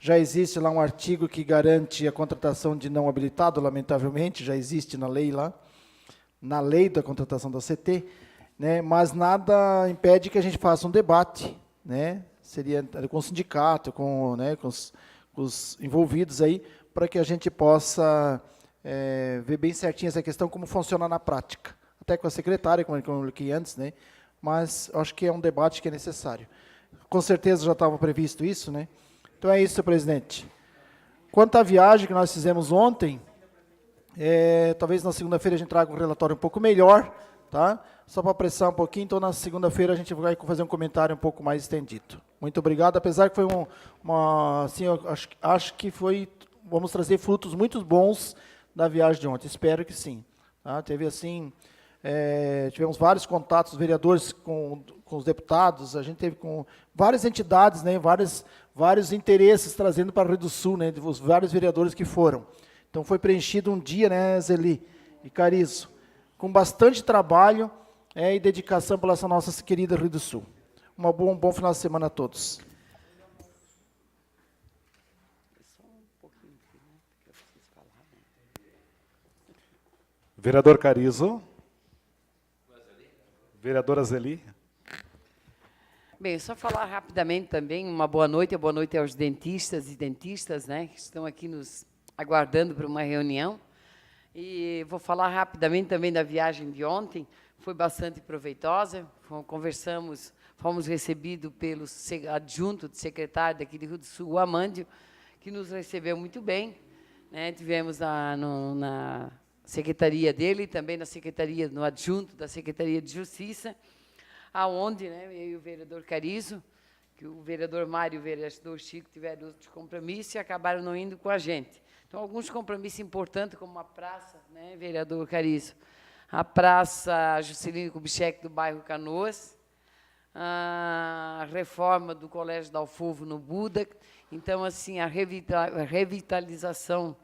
Já existe lá um artigo que garante a contratação de não habilitado, lamentavelmente, já existe na lei lá, na lei da contratação da CT, né, mas nada impede que a gente faça um debate, né, seria com o sindicato, né, com os envolvidos aí, para que a gente possa ver bem certinho essa questão, como funciona na prática. Até com a secretária, como eu coloquei antes, né, mas acho que é um debate que é necessário. Com certeza já estava previsto isso, né? Então é isso, senhor presidente. Quanto à viagem que nós fizemos ontem, talvez na segunda-feira a gente traga um relatório um pouco melhor, tá? Só para apressar um pouquinho, então na segunda-feira a gente vai fazer um comentário um pouco mais estendido. Muito obrigado, apesar que foi assim, eu acho que foi, vamos trazer frutos muito bons da viagem de ontem, espero que sim. Tá? Teve assim, tivemos vários contatos, os vereadores com os deputados, a gente teve com várias entidades, né, vários interesses trazendo para o Rio do Sul, né, os vários vereadores que foram. Então foi preenchido um dia, né, Zeli e Carizo, com bastante trabalho e dedicação pela nossa querida Rio do Sul. Um bom final de semana a todos. Vereador Carizo. Vereadora Zeli. Bem, só falar rapidamente também, uma boa noite aos dentistas e dentistas, né, que estão aqui nos aguardando para uma reunião. E vou falar rapidamente também da viagem de ontem, foi bastante proveitosa, fomos recebidos pelo adjunto de secretário daqui de Rio do Sul, o Amândio, que nos recebeu muito bem, né, tivemos na secretaria dele, e também no adjunto da Secretaria de Justiça, aonde, né, eu e o vereador Carizo, que o vereador Mário e o vereador Chico tiveram outros compromissos e acabaram não indo com a gente. Então, alguns compromissos importantes, como a praça, né, vereador Carizo, a praça Juscelino Kubitschek do bairro Canoas, a reforma do Colégio Dalfovo no Buda, então, assim, a revitalização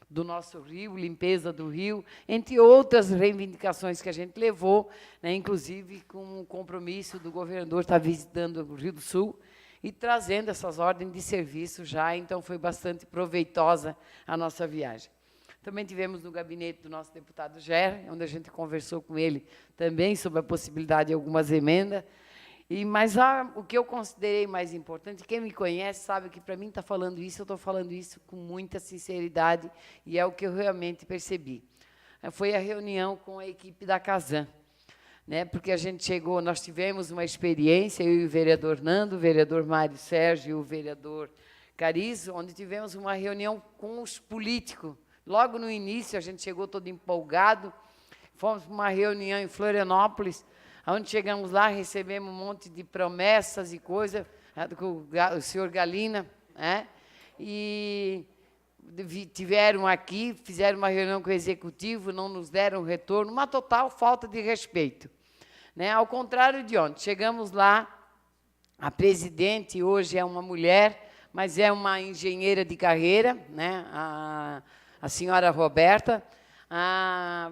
do nosso rio, limpeza do rio, entre outras reivindicações que a gente levou, né, inclusive com o compromisso do governador estar visitando o Rio do Sul e trazendo essas ordens de serviço já, então foi bastante proveitosa a nossa viagem. Também tivemos no gabinete do nosso deputado Ger, onde a gente conversou com ele também sobre a possibilidade de algumas emendas. Mas o que eu considerei mais importante, quem me conhece sabe que, para mim, estar falando isso, eu estou falando isso com muita sinceridade, e é o que eu realmente percebi. Foi a reunião com a equipe da Casan, né, porque a gente chegou, nós tivemos uma experiência, eu e o vereador Nando, o vereador Mário Sérgio e o vereador Carizo, onde tivemos uma reunião com os políticos. Logo no início, a gente chegou todo empolgado, fomos para uma reunião em Florianópolis, onde chegamos lá, recebemos um monte de promessas e coisas, com o senhor Galina, né? E tiveram aqui, fizeram uma reunião com o executivo, não nos deram retorno, uma total falta de respeito, né? Ao contrário de ontem, chegamos lá, a presidente hoje é uma mulher, mas é uma engenheira de carreira, né? A senhora Roberta,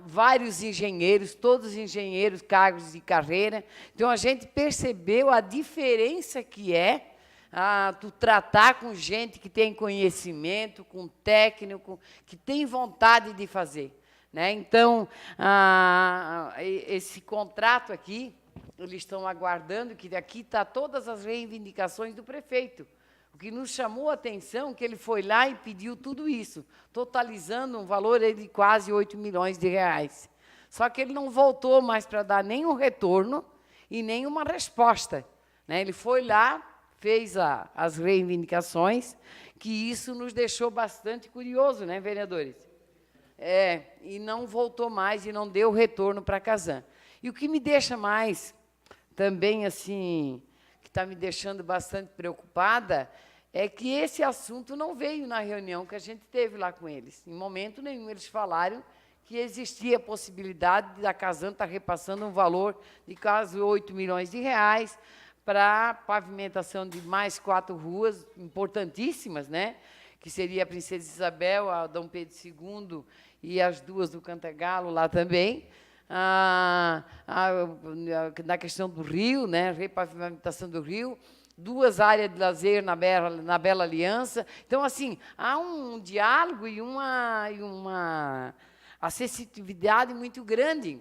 vários engenheiros, todos engenheiros, cargos de carreira. Então, a gente percebeu a diferença que é tu tratar com gente que tem conhecimento, com técnico, que tem vontade de fazer, né? Então, esse contrato aqui, eles estão aguardando, que aqui está todas as reivindicações do prefeito. O que nos chamou a atenção é que ele foi lá e pediu tudo isso, totalizando um valor de quase 8 milhões de reais. Só que ele não voltou mais para dar nenhum retorno e nenhuma resposta, né? Ele foi lá, fez as reivindicações, que isso nos deixou bastante curioso, né, vereadores? E não voltou mais e não deu retorno para a Casan. E o que me deixa mais, também, assim, que está me deixando bastante preocupada, é que esse assunto não veio na reunião que a gente teve lá com eles. Em momento nenhum eles falaram que existia a possibilidade da Casan estar repassando um valor de quase 8 milhões de reais para a pavimentação de mais 4 ruas importantíssimas, né? Que seria a Princesa Isabel, a Dom Pedro II e as 2 do Cantagalo lá também. Na questão do rio, né, repavimentação do rio, 2 áreas de lazer na Bela Aliança. Então, assim, há um diálogo e uma acessibilidade muito grande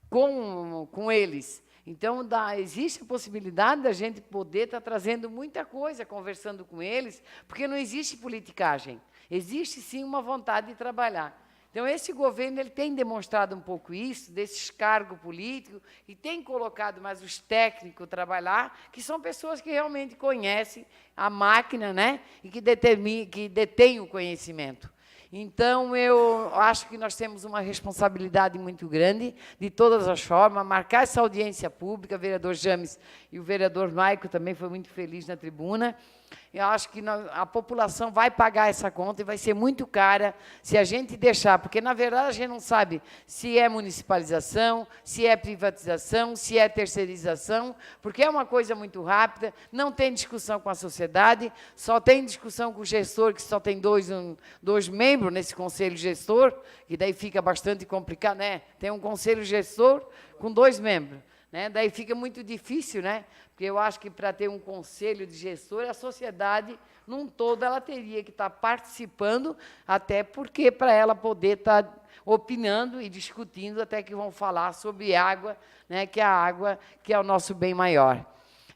com eles. Então, existe a possibilidade da gente poder estar trazendo muita coisa, conversando com eles, porque não existe politicagem. Existe, sim, uma vontade de trabalhar. Então, esse governo ele tem demonstrado um pouco isso, desses cargos políticos, e tem colocado mais os técnicos trabalhar, que são pessoas que realmente conhecem a máquina, né? E que detêm o conhecimento. Então, eu acho que nós temos uma responsabilidade muito grande, de todas as formas, marcar essa audiência pública. O vereador James e o vereador Maico também foi muito feliz na tribuna. Eu acho que a população vai pagar essa conta e vai ser muito cara se a gente deixar, porque, na verdade, a gente não sabe se é municipalização, se é privatização, se é terceirização, porque é uma coisa muito rápida, não tem discussão com a sociedade, só tem discussão com o gestor, que só tem dois membros nesse conselho gestor, que daí fica bastante complicado, né? Tem um conselho gestor com 2 membros. Né? Daí fica muito difícil, né? Porque eu acho que para ter um conselho de gestor, a sociedade, num todo, ela teria que estar participando, até porque para ela poder estar opinando e discutindo, até que vão falar sobre água, né? Que é a água que é o nosso bem maior.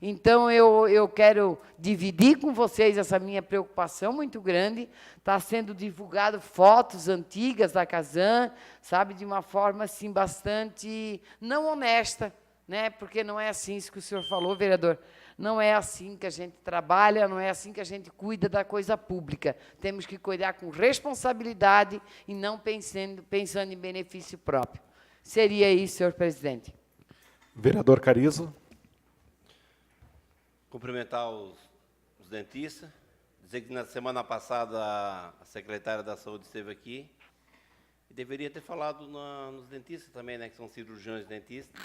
Então, eu quero dividir com vocês essa minha preocupação muito grande. Está sendo divulgado fotos antigas da Casan, sabe, de uma forma assim, bastante não honesta, né? Porque não é assim isso que o senhor falou, vereador. Não é assim que a gente trabalha, não é assim que a gente cuida da coisa pública. Temos que cuidar com responsabilidade e não pensando em benefício próprio. Seria isso, senhor presidente. Vereador Carizo. Cumprimentar os dentistas, dizer que na semana passada a secretária da Saúde esteve aqui e deveria ter falado nos dentistas também, né, que são cirurgiões dentistas,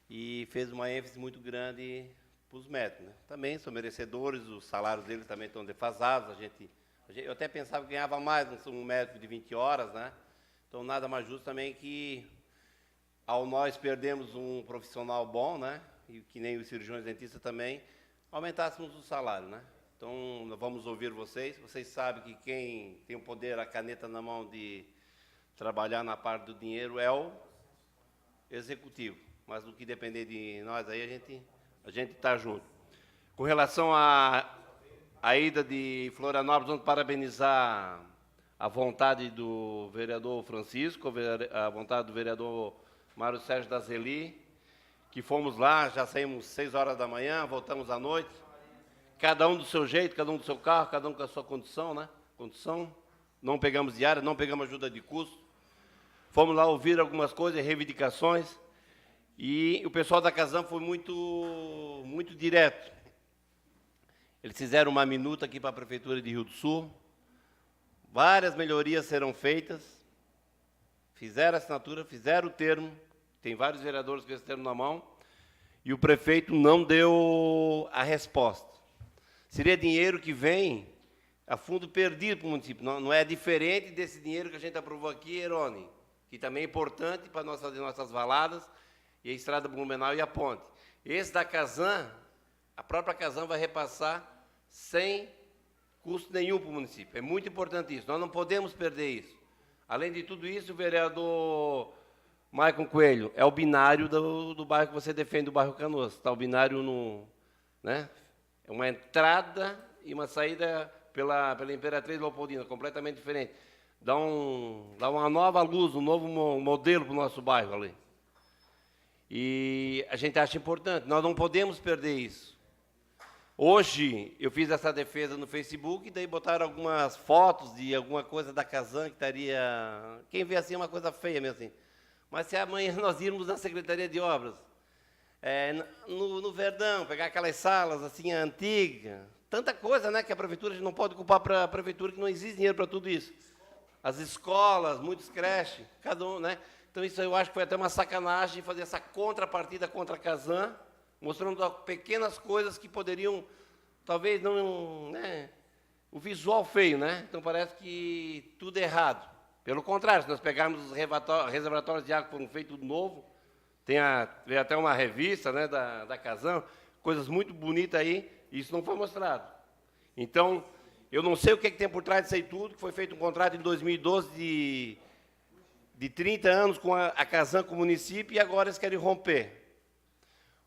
e fez uma ênfase muito grande para os médicos. Né? Também são merecedores, os salários deles também estão defasados. Eu até pensava que ganhava mais um médico de 20 horas, né? Então nada mais justo também que, ao nós perdermos um profissional bom, né, e que nem os cirurgiões dentistas também, aumentássemos o salário, né? Então, nós vamos ouvir vocês. Vocês sabem que quem tem o poder, a caneta na mão de trabalhar na parte do dinheiro é o executivo. Mas no que depender de nós, aí a gente está junto. Com relação à ida de Florianópolis, vamos parabenizar a vontade do vereador Francisco, a vontade do vereador Mário Sérgio da Zeli, que fomos lá, já saímos 6 horas da manhã, voltamos à noite, cada um do seu jeito, cada um do seu carro, cada um com a sua condição, né? Não pegamos diária, não pegamos ajuda de custo. Fomos lá ouvir algumas coisas, reivindicações, e o pessoal da Casan foi muito direto. Eles fizeram uma minuta aqui para a Prefeitura de Rio do Sul, várias melhorias serão feitas, fizeram a assinatura, fizeram o termo, tem vários vereadores com esse termo na mão, e o prefeito não deu a resposta. Seria dinheiro que vem a fundo perdido para o município. Não é diferente desse dinheiro que a gente aprovou aqui, Erone, que também é importante para nós fazer nossas valadas, e a estrada Blumenau e a ponte. Esse da Casan, a própria Casan vai repassar sem custo nenhum para o município. É muito importante isso. Nós não podemos perder isso. Além de tudo isso, o vereador Maicon Coelho, é o binário do bairro que você defende, o bairro Canoas. Está o binário né? É uma entrada e uma saída pela Imperatriz Leopoldina, completamente diferente. Dá uma nova luz, um novo modelo para o nosso bairro ali. E a gente acha importante, nós não podemos perder isso. Hoje, eu fiz essa defesa no Facebook, e daí botaram algumas fotos de alguma coisa da Casan que estaria... Quem vê assim é uma coisa feia mesmo assim. Mas se amanhã nós irmos na Secretaria de Obras, no Verdão, pegar aquelas salas assim antigas, tanta coisa, né, que a prefeitura, a gente não pode culpar para a prefeitura, que não existe dinheiro para tudo isso. As escolas, muitos creches, cada um, né? Então isso eu acho que foi até uma sacanagem fazer essa contrapartida contra a Casan, mostrando pequenas coisas que poderiam, talvez não, né, o visual feio, né? Então parece que tudo é errado. Pelo contrário, se nós pegarmos os reservatórios de água que foram feitos tudo novo, veio até uma revista, né, da Casan, coisas muito bonitas aí, Isso não foi mostrado. Então, eu não sei o que tem por trás disso aí tudo, que foi feito um contrato em 2012 de 30 anos com a Casan, com o município, e agora eles querem romper.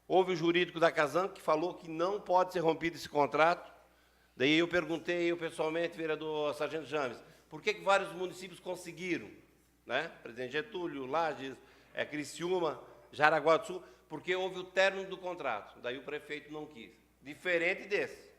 Houve o jurídico da Casan que falou que não pode ser rompido esse contrato. Daí eu perguntei, pessoalmente, vereador Sargento James, por que vários municípios conseguiram? Né? Presidente Getúlio, Lages, Criciúma, Jaraguá do Sul, porque houve o término do contrato. Daí o prefeito não quis. Diferente desse.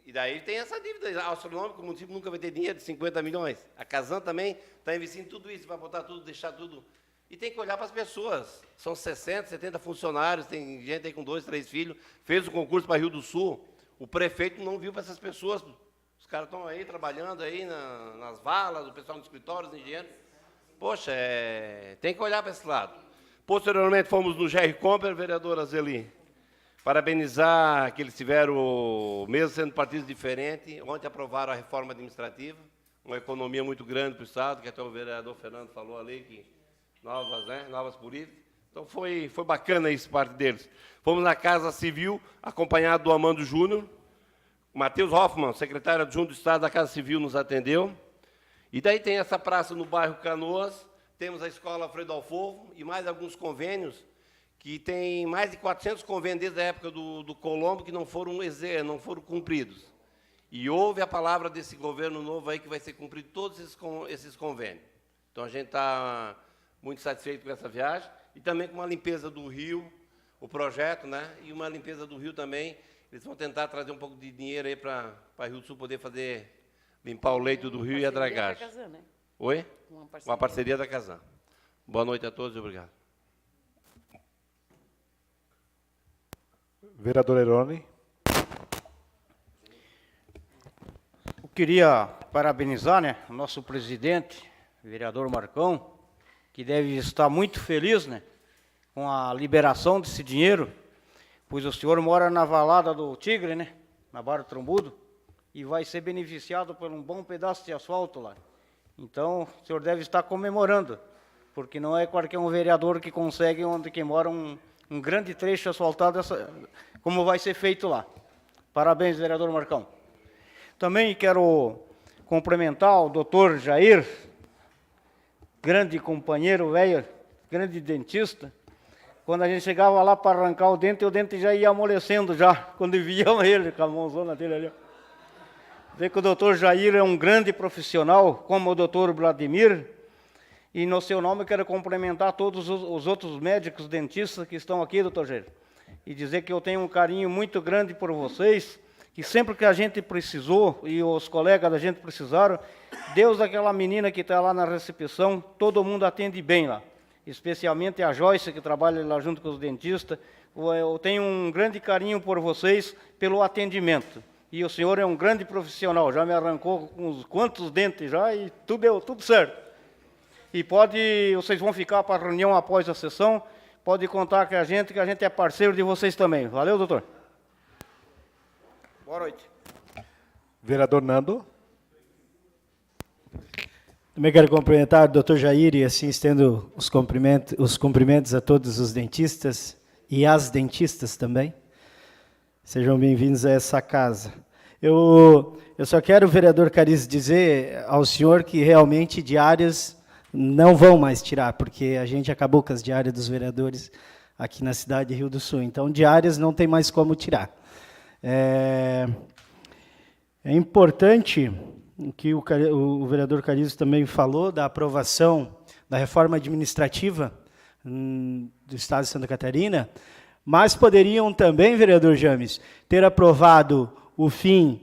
E daí tem essa dívida astronômica, o município nunca vai ter dinheiro de 50 milhões. A Casan também está investindo tudo isso, vai botar tudo, deixar tudo. E tem que olhar para as pessoas. São 60, 70 funcionários, tem gente aí com 2, 3 filhos, fez o concurso para Rio do Sul, o prefeito não viu para essas pessoas. Os caras estão aí trabalhando aí nas valas, o pessoal no escritório, os engenheiros. Poxa, tem que olhar para esse lado. Posteriormente, fomos no GR Comper, vereador Azeli. Parabenizar que eles tiveram, mesmo sendo partidos diferentes, ontem aprovaram a reforma administrativa, uma economia muito grande para o Estado, que até o vereador Fernando falou ali, que novas políticas. Então, foi bacana isso, parte deles. Fomos na Casa Civil, acompanhado do Amando Júnior. Matheus Hoffmann, secretário adjunto do Estado da Casa Civil, nos atendeu. E daí tem essa praça no bairro Canoas, temos a Escola Alfredo Alfovo e mais alguns convênios, que tem mais de 400 convênios desde a época do Colombo que não foram cumpridos. E houve a palavra desse governo novo aí que vai ser cumprido todos esses convênios. Então, a gente está muito satisfeito com essa viagem e também com uma limpeza do rio, o projeto, né? E uma limpeza do rio também. Eles vão tentar trazer um pouco de dinheiro aí para Rio do Sul poder limpar o leito do rio e a dragagem. Casan, né? Oi? Uma parceria da Casan. Boa noite a todos e obrigado. Vereador Eroni. Eu queria parabenizar, né, o nosso presidente, vereador Marcão, que deve estar muito feliz, né, com a liberação desse dinheiro, pois o senhor mora na Valada do Tigre, né, na Barra do Trombudo, e vai ser beneficiado por um bom pedaço de asfalto lá. Então, o senhor deve estar comemorando, porque não é qualquer um vereador que consegue onde que mora um grande trecho asfaltado, como vai ser feito lá. Parabéns, vereador Marcão. Também quero cumprimentar o doutor Jair, grande companheiro, velho, grande dentista. Quando a gente chegava lá para arrancar o dente já ia amolecendo já, quando viam ele com a mãozona dele ali. Vê que o doutor Jair é um grande profissional, como o doutor Vladimir, e no seu nome quero cumprimentar todos os outros médicos dentistas que estão aqui, doutor Jair, e dizer que eu tenho um carinho muito grande por vocês, que sempre que a gente precisou, e os colegas da gente precisaram, Deus daquela menina que está lá na recepção, todo mundo atende bem lá, especialmente a Joyce, que trabalha lá junto com os dentistas. Eu tenho um grande carinho por vocês, pelo atendimento. E o senhor é um grande profissional, já me arrancou uns quantos dentes já, e deu tudo certo. E vocês vão ficar para a reunião após a sessão, pode contar com a gente, que a gente é parceiro de vocês também. Valeu, doutor. Boa noite. Vereador Nando. Também quero cumprimentar o doutor Jair e assim estendo os cumprimentos a todos os dentistas e as dentistas também. Sejam bem-vindos a essa casa. Eu só quero, vereador Cariz, dizer ao senhor que realmente diárias não vão mais tirar, porque a gente acabou com as diárias dos vereadores aqui na cidade de Rio do Sul. Então, diárias não tem mais como tirar. É importante que o vereador Cariz também falou da aprovação da reforma administrativa do Estado de Santa Catarina, mas poderiam também, vereador James, ter aprovado o fim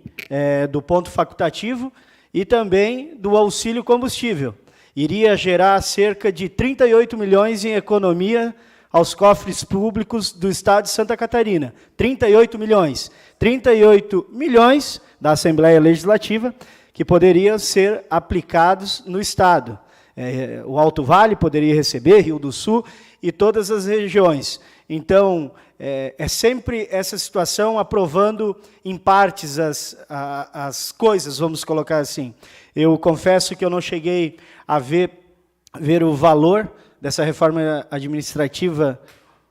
do ponto facultativo e também do auxílio combustível. Iria gerar cerca de 38 milhões em economia aos cofres públicos do Estado de Santa Catarina. 38 milhões. 38 milhões da Assembleia Legislativa que poderiam ser aplicados no Estado. O Alto Vale poderia receber, Rio do Sul e todas as regiões. Então, é sempre essa situação aprovando em partes as coisas, vamos colocar assim. Eu confesso que eu não cheguei a ver o valor dessa reforma administrativa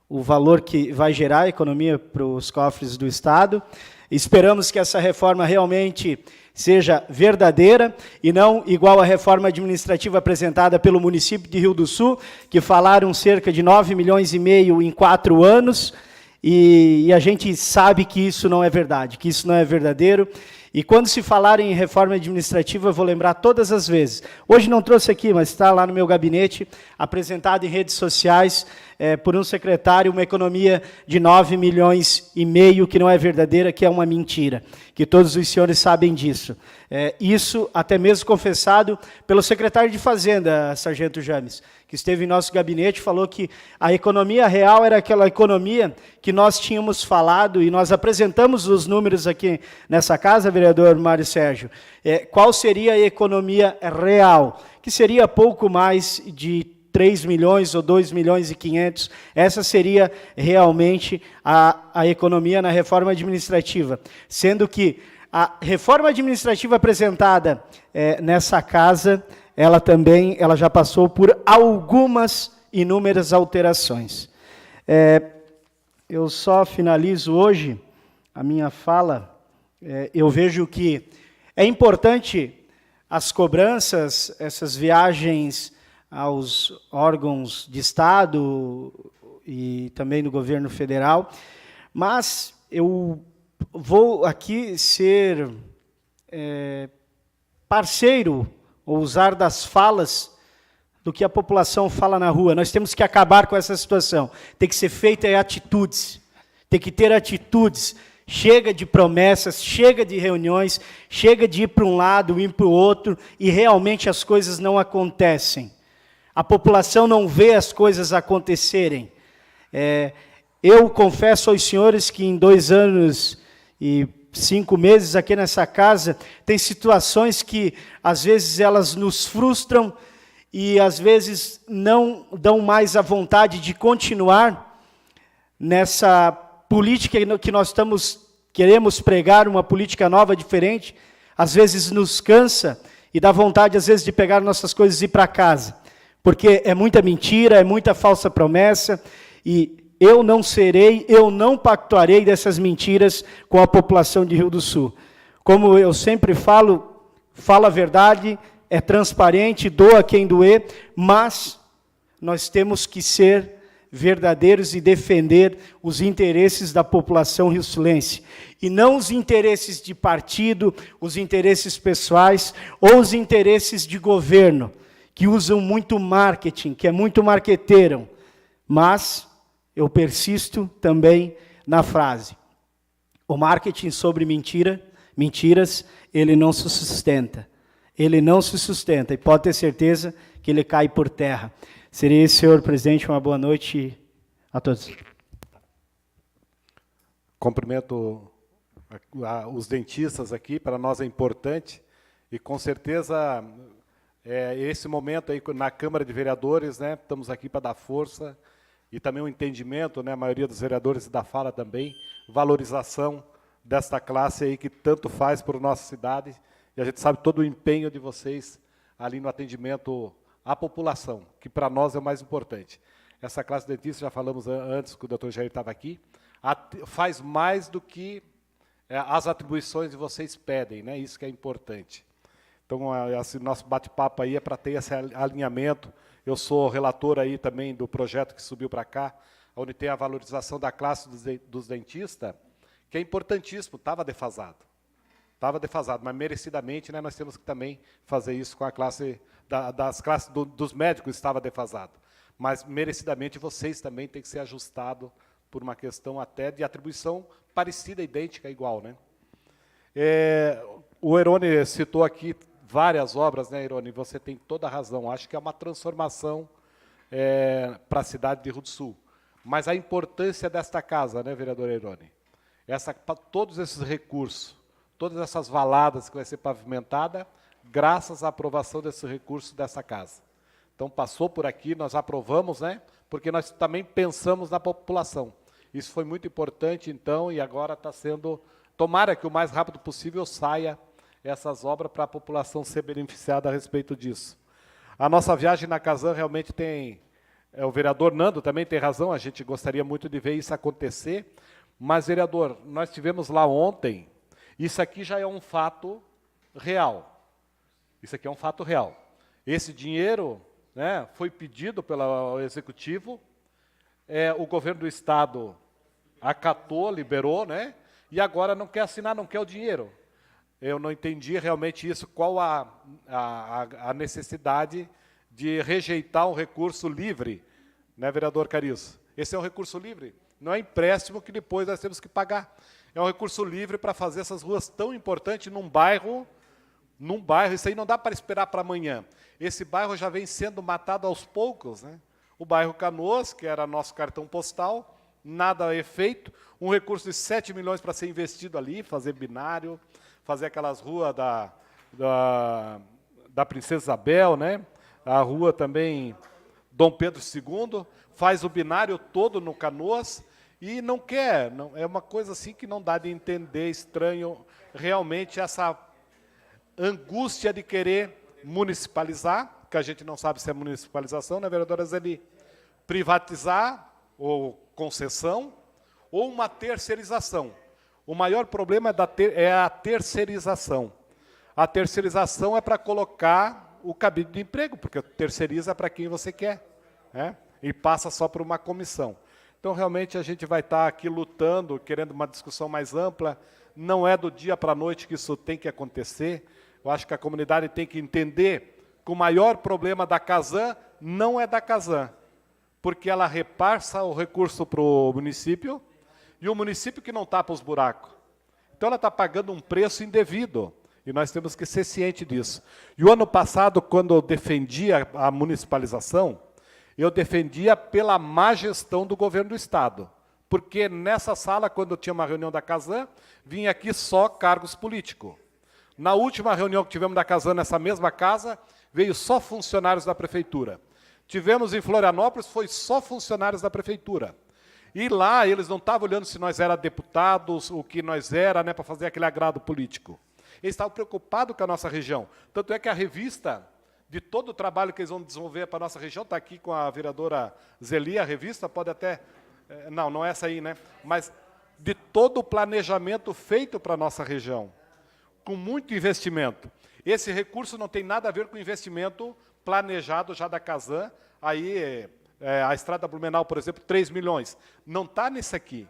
o valor que vai gerar a economia para os cofres do Estado. Esperamos que essa reforma realmente seja verdadeira e não igual à reforma administrativa apresentada pelo município de Rio do Sul, que falaram cerca de 9,5 milhões em 4 anos, e a gente sabe que isso não é verdade, que isso não é verdadeiro. E quando se falar em reforma administrativa, eu vou lembrar todas as vezes. Hoje não trouxe aqui, mas está lá no meu gabinete, apresentado em redes sociais por um secretário, uma economia de 9,5 milhões, que não é verdadeira, que é uma mentira, que todos os senhores sabem disso. Isso até mesmo confessado pelo secretário de Fazenda, Sargento James, que esteve em nosso gabinete, falou que a economia real era aquela economia que nós tínhamos falado, e nós apresentamos os números aqui nessa casa, vereador Mário Sérgio. Qual seria a economia real? Que seria pouco mais de 3 milhões ou 2 milhões e 500. Essa seria realmente a economia na reforma administrativa. Sendo que a reforma administrativa apresentada nessa casa, ela já passou por algumas inúmeras alterações. Eu só finalizo hoje a minha fala. Eu vejo que é importante as cobranças, essas viagens aos órgãos de Estado e também do governo federal, mas eu vou aqui ser parceiro, ou usar das falas do que a população fala na rua. Nós temos que acabar com essa situação. Tem que ser feita atitudes. Tem que ter atitudes. Chega de promessas, chega de reuniões, chega de ir para um lado, ir para o outro, e realmente as coisas não acontecem. A população não vê as coisas acontecerem. Eu confesso aos senhores que em 2 anos e 5 meses aqui nessa casa, tem situações que, às vezes, elas nos frustram e, às vezes, não dão mais a vontade de continuar nessa política que nós queremos pregar, uma política nova, diferente. Às vezes, nos cansa e dá vontade, às vezes, de pegar nossas coisas e ir para casa, porque é muita mentira, é muita falsa promessa, e eu não pactuarei dessas mentiras com a população de Rio do Sul. Como eu sempre falo a verdade, é transparente, doa quem doer, mas nós temos que ser verdadeiros e defender os interesses da população rio-sulense, e não os interesses de partido, os interesses pessoais, ou os interesses de governo, que usam muito marketing, que é muito marqueteiro, mas eu persisto também na frase. O marketing sobre mentiras, ele não se sustenta. Ele não se sustenta, e pode ter certeza que ele cai por terra. Seria isso, senhor presidente. Uma boa noite a todos. Cumprimento os dentistas aqui, para nós é importante, e com certeza esse momento aí na Câmara de Vereadores, né, estamos aqui para dar força, e também um entendimento, né, a maioria dos vereadores da fala também, valorização desta classe aí que tanto faz por nossa cidade, e a gente sabe todo o empenho de vocês ali no atendimento à população, que para nós é o mais importante. Essa classe de dentistas, já falamos antes que o doutor Jair estava aqui, faz mais do que as atribuições que vocês pedem, né? Isso que é importante. Então, esse nosso bate-papo aí é para ter esse alinhamento. Eu sou relator aí também do projeto que subiu para cá, onde tem a valorização da classe dos dentistas, que é importantíssimo, estava defasado. Estava defasado, mas merecidamente, né, nós temos que também fazer isso com a classe, das classes dos médicos, estava defasado. Mas merecidamente vocês também têm que ser ajustados por uma questão até de atribuição parecida, idêntica, igual, né? O Herone citou aqui várias obras, né, Herone? Você tem toda a razão. Acho que é uma transformação para a cidade de Rio do Sul. Mas a importância desta casa, né, vereador Herone? Todos esses recursos, todas essas valadas que vai ser pavimentada, graças à aprovação desse recurso dessa casa. Então, passou por aqui, nós aprovamos, né? Porque nós também pensamos na população. Isso foi muito importante, então, e agora está sendo... Tomara que o mais rápido possível saia essas obras para a população ser beneficiada a respeito disso. A nossa viagem na Casan realmente tem o vereador Nando também tem razão, a gente gostaria muito de ver isso acontecer, mas, vereador, nós tivemos lá ontem, isso aqui já é um fato real. Isso aqui é um fato real. Esse dinheiro, né, foi pedido pelo Executivo, o governo do Estado acatou, liberou, né, e agora não quer assinar, não quer o dinheiro. Eu não entendi realmente isso, qual a necessidade de rejeitar um recurso livre, né, vereador Carizo? Esse é um recurso livre, não é empréstimo que depois nós temos que pagar. É um recurso livre para fazer essas ruas tão importantes num bairro, isso aí não dá para esperar para amanhã. Esse bairro já vem sendo matado aos poucos, né? O bairro Canoas, que era nosso cartão postal, nada é feito, um recurso de 7 milhões para ser investido ali, fazer binário, fazer aquelas ruas da Princesa Isabel, né? A rua também Dom Pedro II, faz o binário todo no Canoas e não quer, é uma coisa assim que não dá de entender, estranho, realmente essa angústia de querer municipalizar, que a gente não sabe se é municipalização, né, vereadora Zeli? Privatizar, ou concessão, ou uma terceirização. O maior problema é a terceirização. A terceirização é para colocar o cabide de emprego, porque terceiriza para quem você quer, né? E passa só por uma comissão. Então, realmente, a gente vai estar aqui lutando, querendo uma discussão mais ampla. Não é do dia para a noite que isso tem que acontecer. Eu acho que a comunidade tem que entender que o maior problema da Casan não é da Casan, porque ela repassa o recurso para o município, e o município que não tapa os buracos. Então, ela está pagando um preço indevido, e nós temos que ser cientes disso. E o ano passado, quando eu defendia a municipalização, eu defendia pela má gestão do governo do Estado. Porque nessa sala, quando tinha uma reunião da Casan, vinha aqui só cargos políticos. Na última reunião que tivemos da Casan, nessa mesma casa, veio só funcionários da prefeitura. Tivemos em Florianópolis, foi só funcionários da prefeitura. E lá eles não estavam olhando se nós éramos deputados, o que nós era, né, para fazer aquele agrado político. Eles estavam preocupados com a nossa região. Tanto é que a revista, de todo o trabalho que eles vão desenvolver para a nossa região, está aqui com a vereadora Zeli, a revista, pode até... Não é essa aí, né? Mas de todo o planejamento feito para a nossa região, com muito investimento. Esse recurso não tem nada a ver com o investimento planejado já da Casan, aí a Estrada Blumenau, por exemplo, 3 milhões. Não está nesse aqui.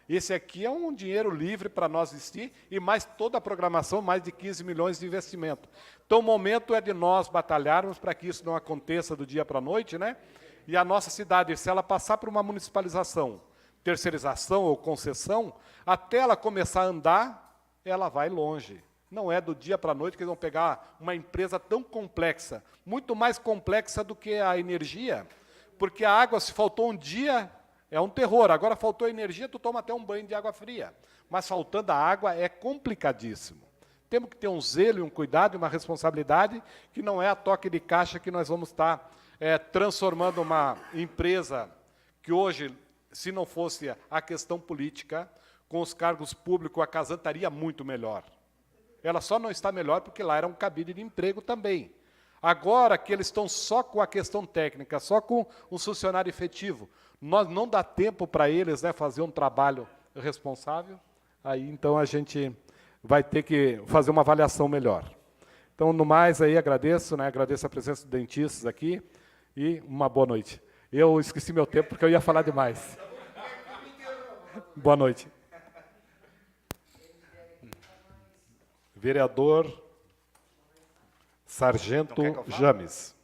Esse aqui é um dinheiro livre para nós investir, e mais toda a programação, mais de 15 milhões de investimento. Então, o momento é de nós batalharmos para que isso não aconteça do dia para a noite, né? E a nossa cidade, se ela passar por uma municipalização, terceirização ou concessão, até ela começar a andar, ela vai longe. Não é do dia para a noite que eles vão pegar uma empresa tão complexa, muito mais complexa do que a energia, porque a água, se faltou um dia, é um terror. Agora faltou energia, tu toma até um banho de água fria. Mas faltando a água é complicadíssimo. Temos que ter um zelo e um cuidado e uma responsabilidade que não é a toque de caixa que nós vamos estar transformando uma empresa que hoje, se não fosse a questão política, com os cargos públicos, a Casan estaria muito melhor. Ela só não está melhor porque lá era um cabide de emprego também. Agora que eles estão só com a questão técnica, só com o funcionário efetivo, nós não dá tempo para eles, né, fazer um trabalho responsável, aí então a gente vai ter que fazer uma avaliação melhor. Então, no mais, aí agradeço, né, agradeço a presença dos dentistas aqui e uma boa noite. Eu esqueci meu tempo porque eu ia falar demais. Boa noite. Vereador Sargento James.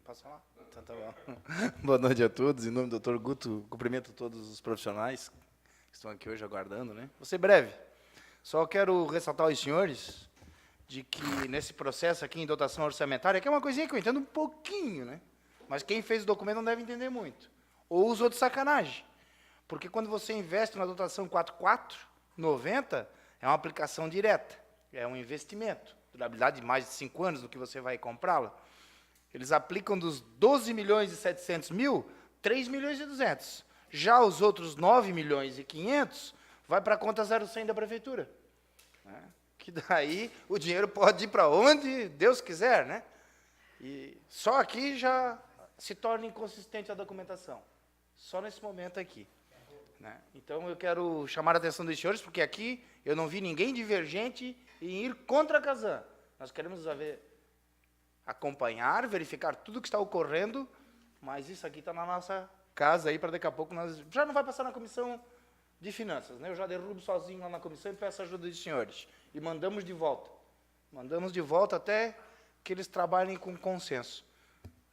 Posso falar? Então, tá bom. Boa noite a todos. Em nome do Dr. Guto, cumprimento todos os profissionais que estão aqui hoje aguardando, né? Vou ser breve. Só quero ressaltar aos senhores de que nesse processo aqui em dotação orçamentária, que é uma coisinha que eu entendo um pouquinho, né? Mas quem fez o documento não deve entender muito. Ou usou de sacanagem. Porque quando você investe na dotação 4490, é uma aplicação direta. É um investimento. Durabilidade de mais de 5 anos do que você vai comprá-la. Eles aplicam dos 12 milhões e 700 mil, 3 milhões e 200. Já os outros 9 milhões e 500 vai para a conta 0100 da prefeitura. Né? Que daí o dinheiro pode ir para onde Deus quiser, né? E só aqui já se torna inconsistente a documentação. Só nesse momento aqui. Né? Então, eu quero chamar a atenção dos senhores, porque aqui eu não vi ninguém divergente em ir contra a Casan. Nós queremos acompanhar, verificar tudo o que está ocorrendo, mas isso aqui está na nossa casa aí, para daqui a pouco nós... Já não vai passar na comissão de finanças, né? Eu já derrubo sozinho lá na comissão e peço a ajuda dos senhores. E mandamos de volta. Mandamos de volta até que eles trabalhem com consenso.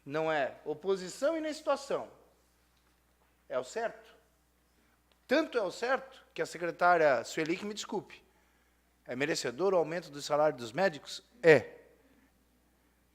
Não é oposição e nem situação. É o certo. Tanto é o certo que a secretária Sueli, que me desculpe, é merecedor o aumento do salário dos médicos? É.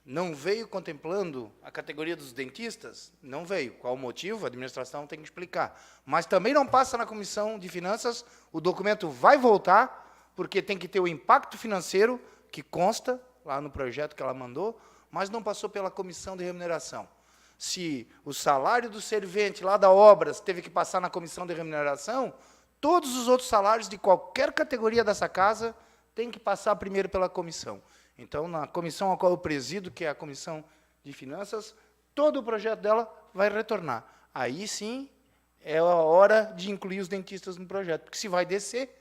Não veio contemplando a categoria dos dentistas? Não veio. Qual o motivo? A administração tem que explicar. Mas também não passa na comissão de finanças, o documento vai voltar, porque tem que ter o impacto financeiro, que consta lá no projeto que ela mandou, mas não passou pela comissão de remuneração. Se o salário do servente lá da Obras teve que passar na comissão de remuneração, todos os outros salários de qualquer categoria dessa casa têm que passar primeiro pela comissão. Então, na comissão a qual eu presido, que é a Comissão de Finanças, todo o projeto dela vai retornar. Aí, sim, é a hora de incluir os dentistas no projeto, porque se vai descer,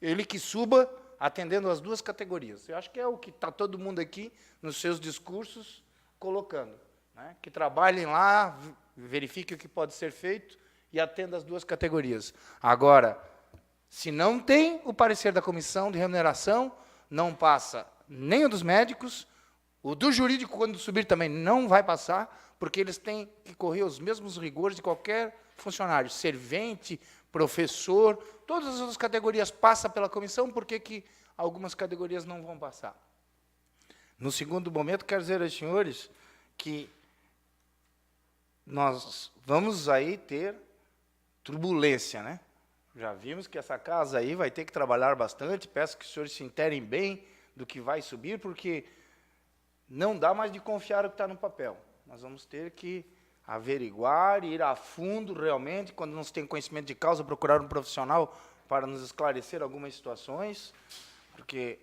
ele que suba atendendo as duas categorias. Eu acho que é o que está todo mundo aqui, nos seus discursos, colocando. Né? Que trabalhem lá, verifiquem o que pode ser feito e atenda as duas categorias. Agora, se não tem o parecer da comissão de remuneração, não passa nem o dos médicos, o do jurídico, quando subir, também não vai passar, porque eles têm que correr os mesmos rigores de qualquer funcionário, servente, professor, todas as outras categorias passam pela comissão, por que algumas categorias não vão passar? No segundo momento, quero dizer aos senhores que nós vamos aí ter turbulência, né? Já vimos que essa casa aí vai ter que trabalhar bastante, peço que os senhores se interem bem do que vai subir, porque não dá mais de confiar o que está no papel. Nós vamos ter que averiguar, ir a fundo realmente, quando não se tem conhecimento de causa, procurar um profissional para nos esclarecer algumas situações, porque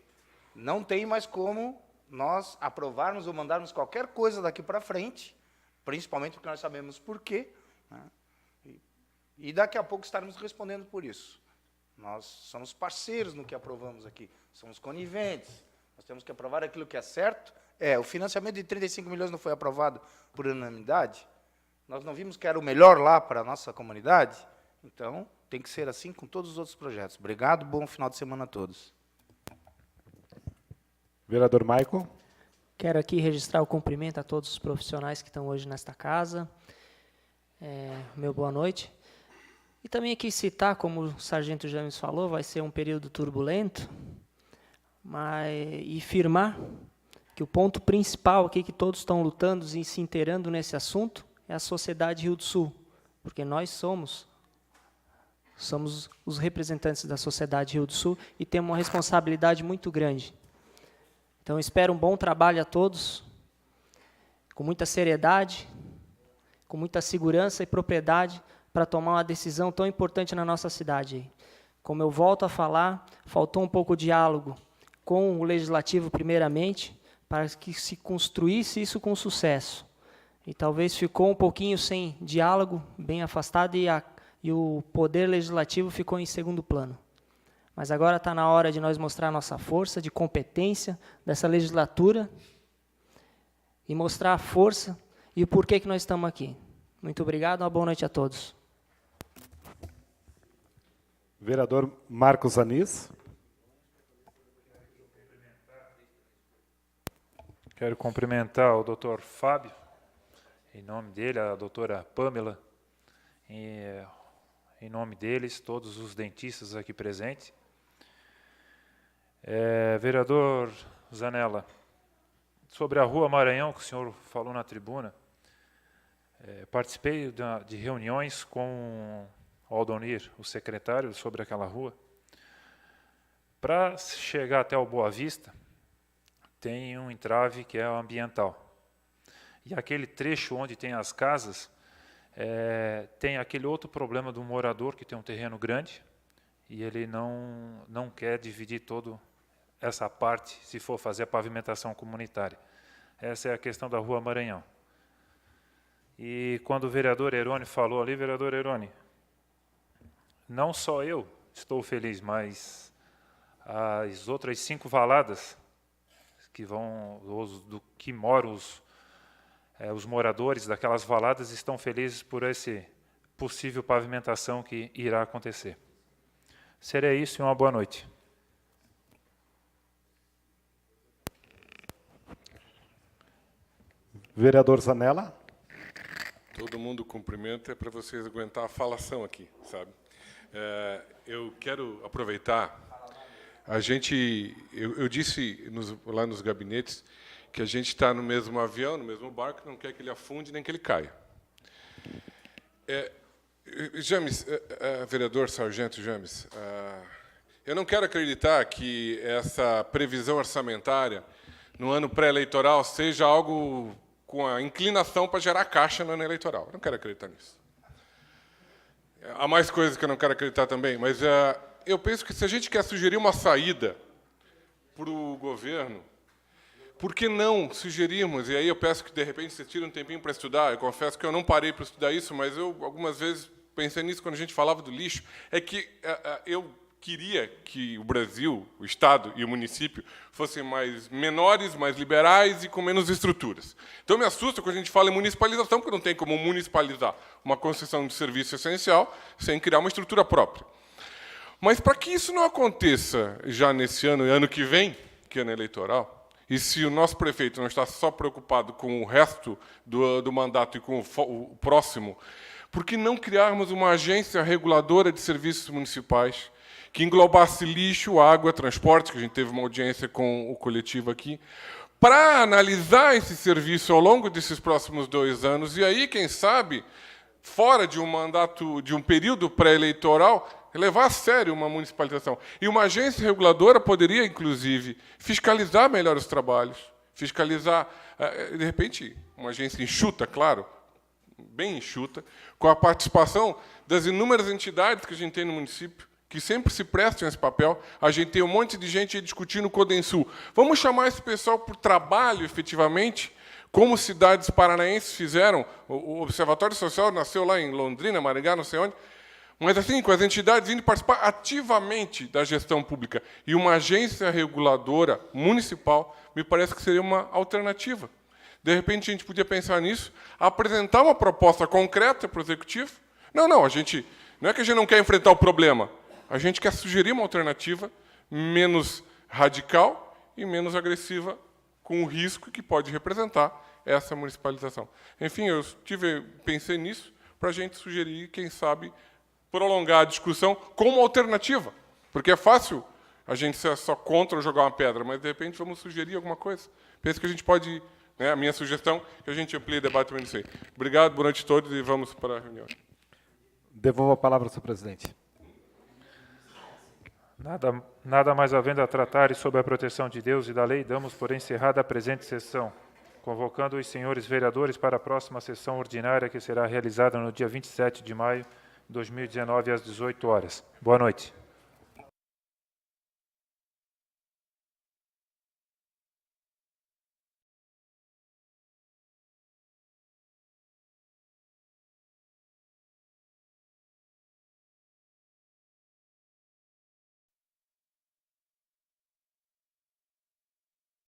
não tem mais como nós aprovarmos ou mandarmos qualquer coisa daqui para frente, principalmente porque nós sabemos por quê, né? E daqui a pouco estaremos respondendo por isso. Nós somos parceiros no que aprovamos aqui, somos coniventes, nós temos que aprovar aquilo que é certo. O financiamento de 35 milhões não foi aprovado por unanimidade, nós não vimos que era o melhor lá para a nossa comunidade, então tem que ser assim com todos os outros projetos. Obrigado, bom final de semana a todos. Vereador Maico. Quero aqui registrar o cumprimento a todos os profissionais que estão hoje nesta casa. Meu boa noite. E também aqui citar, como o sargento James falou, vai ser um período turbulento, e firmar que o ponto principal aqui que todos estão lutando e se inteirando nesse assunto é a sociedade Rio do Sul, porque nós somos os representantes da sociedade Rio do Sul e temos uma responsabilidade muito grande. Então, espero um bom trabalho a todos, com muita seriedade, com muita segurança e propriedade, para tomar uma decisão tão importante na nossa cidade. Como eu volto a falar, faltou um pouco de diálogo com o Legislativo, primeiramente, para que se construísse isso com sucesso. E talvez ficou um pouquinho sem diálogo, bem afastado, e o Poder Legislativo ficou em segundo plano. Mas agora está na hora de nós mostrar a nossa força de competência dessa legislatura e mostrar a força e o porquê que nós estamos aqui. Muito obrigado, uma boa noite a todos. Vereador Marcos Anis. Quero cumprimentar o doutor Fábio, em nome dele, a doutora Pamela, em nome deles, todos os dentistas aqui presentes. Vereador Zanella, sobre a Rua Maranhão, que o senhor falou na tribuna, participei de reuniões com o Aldonir, o secretário, sobre aquela rua. Para chegar até o Boa Vista, tem um entrave que é o ambiental. E aquele trecho onde tem as casas, tem aquele outro problema do morador que tem um terreno grande e ele não quer dividir toda essa parte se for fazer a pavimentação comunitária. Essa é a questão da Rua Maranhão. E quando o vereador Herone falou ali, vereador Herone, não só eu estou feliz, mas as outras 5 valadas que vão, do que moram os moradores daquelas valadas estão felizes por esse possível pavimentação que irá acontecer. Seria isso e uma boa noite. Vereador Zanella. Todo mundo cumprimenta, é para vocês aguentar a falação aqui, sabe? Eu quero aproveitar, eu disse lá nos gabinetes que a gente está no mesmo avião, no mesmo barco, não quer que ele afunde nem que ele caia. James, vereador Sargento James, eu não quero acreditar que essa previsão orçamentária no ano pré-eleitoral seja algo com a inclinação para gerar caixa no ano eleitoral. Eu não quero acreditar nisso. Há mais coisas que eu não quero acreditar também, mas eu penso que se a gente quer sugerir uma saída para o governo, por que não sugerirmos, e aí eu peço que, de repente, você tire um tempinho para estudar, eu confesso que eu não parei para estudar isso, mas eu, algumas vezes, pensei nisso quando a gente falava do lixo, é que eu queria que o Brasil, o Estado e o município fossem menores, mais liberais e com menos estruturas. Então, me assusta quando a gente fala em municipalização, porque não tem como municipalizar uma concessão de serviço essencial sem criar uma estrutura própria. Mas, para que isso não aconteça já nesse ano e ano que vem, que é ano eleitoral, e se o nosso prefeito não está só preocupado com o resto do mandato e com o próximo, por que não criarmos uma agência reguladora de serviços municipais que englobasse lixo, água, transporte, que a gente teve uma audiência com o coletivo aqui, para analisar esse serviço ao longo desses próximos 2 anos, e aí, quem sabe, fora de um mandato, de um período pré-eleitoral, levar a sério uma municipalização. E uma agência reguladora poderia, inclusive, fiscalizar melhor os trabalhos, fiscalizar, de repente, uma agência enxuta, claro, bem enxuta, com a participação das inúmeras entidades que a gente tem no município, que sempre se prestam a esse papel. A gente tem um monte de gente aí discutindo o Codensul. Vamos chamar esse pessoal por trabalho, efetivamente, como cidades paranaenses fizeram. O Observatório Social nasceu lá em Londrina, Maringá, não sei onde, mas assim, com as entidades indo participar ativamente da gestão pública. E uma agência reguladora municipal me parece que seria uma alternativa. De repente, a gente podia pensar nisso, apresentar uma proposta concreta para o Executivo. Não, não é que a gente não quer enfrentar o problema, a gente quer sugerir uma alternativa menos radical e menos agressiva com o risco que pode representar essa municipalização. Enfim, pensei nisso para a gente sugerir, quem sabe, prolongar a discussão como alternativa, porque é fácil a gente ser só contra ou jogar uma pedra, mas, de repente, vamos sugerir alguma coisa. Penso que a gente pode, a minha sugestão, que a gente amplie o debate também nisso aí. Obrigado, boa noite a todos e vamos para a reunião. Devolvo a palavra ao senhor presidente. Nada mais havendo a tratar e sob a proteção de Deus e da lei, damos por encerrada a presente sessão, convocando os senhores vereadores para a próxima sessão ordinária, que será realizada no dia 27 de maio de 2019, às 18 horas. Boa noite.